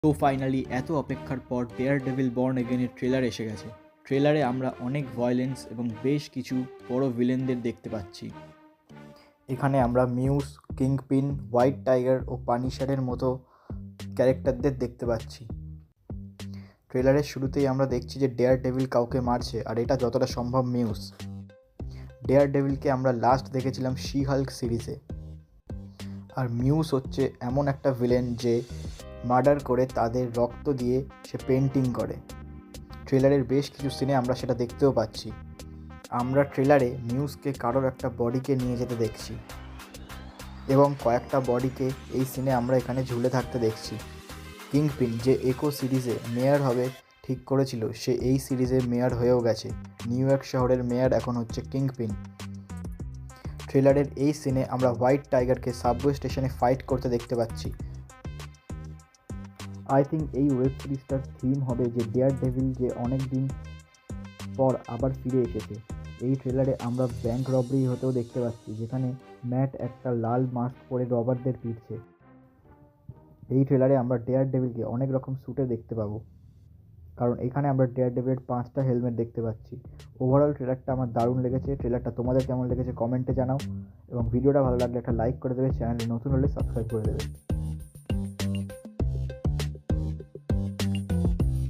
তো ফাইনালি এত অপেক্ষার পর ডেয়ারডেভিল বর্ন এগেনের ট্রেলার এসে গেছে। ট্রেলারে আমরা অনেক ভয়েলেন্স এবং বেশ কিছু বড় ভিলেনদের দেখতে পাচ্ছি। এখানে আমরা মিউস, কিংপিন, হোয়াইট টাইগার ও পানিশারের মতো ক্যারেক্টারদের দেখতে পাচ্ছি। ট্রেলারের শুরুতেই আমরা দেখছি যে ডেয়ারডেভিল কাউকে মারছে, আর এটা যতটা সম্ভব মিউস। ডেয়ারডেভিলকে আমরা লাস্ট দেখেছিলাম শি হাল্ক সিরিজে, আর মিউস হচ্ছে এমন একটা ভিলেন যে মার্ডার করে তাদের রক্ত দিয়ে সে পেন্টিং করে। ট্রেলারের বেশ কিছু সিনে আমরা সেটা দেখতেও পাচ্ছি। আমরা ট্রেলারে মিউসকে কারোর একটা বডিকে নিয়ে যেতে দেখছি এবং কয়েকটা বডিকে এই সিনে আমরা এখানে ঝুলে থাকতে দেখছি। কিংপিন যে একো সিরিজে মেয়র হবে ঠিক করেছিল, সে এই সিরিজে মেয়র হয়েও গেছে। নিউ ইয়র্ক শহরের মেয়র এখন হচ্ছে কিংপিন। ট্রেলারের এই সিনে আমরা হোয়াইট টাইগারকে সাবওয়ে স্টেশনে ফাইট করতে দেখতে পাচ্ছি। আই থিঙ্ক এই ওয়েব সিরিজটার থিম হবে যে ডেয়ারডেভিল যে অনেক দিন পর আবার ফিরে এসেছে। এই ট্রেলারে আমরা ব্যাংক রবারি হতেও দেখতে পাচ্ছি, যেখানে ম্যাট একটা লাল মাস্ক পরে রবারদের পিটছে। এই ট্রেলারে আমরা ডেয়ারডেভিলকে অনেক রকম স্যুটে দেখতে পাবো, কারণ এখানে আমরা ডেয়ারডেভিলের 5টা হেলমেট দেখতে পাচ্ছি। ওভারঅল ট্রেলারটা আমার দারুণ লেগেছে। ট্রেলারটা তোমাদের কেমন লেগেছে কমেন্টে জানাও, এবং ভিডিওটা ভালো লাগলে একটা লাইক করে দেবে, চ্যানেলে নতুন হলে সাবস্ক্রাইব করে দেবে।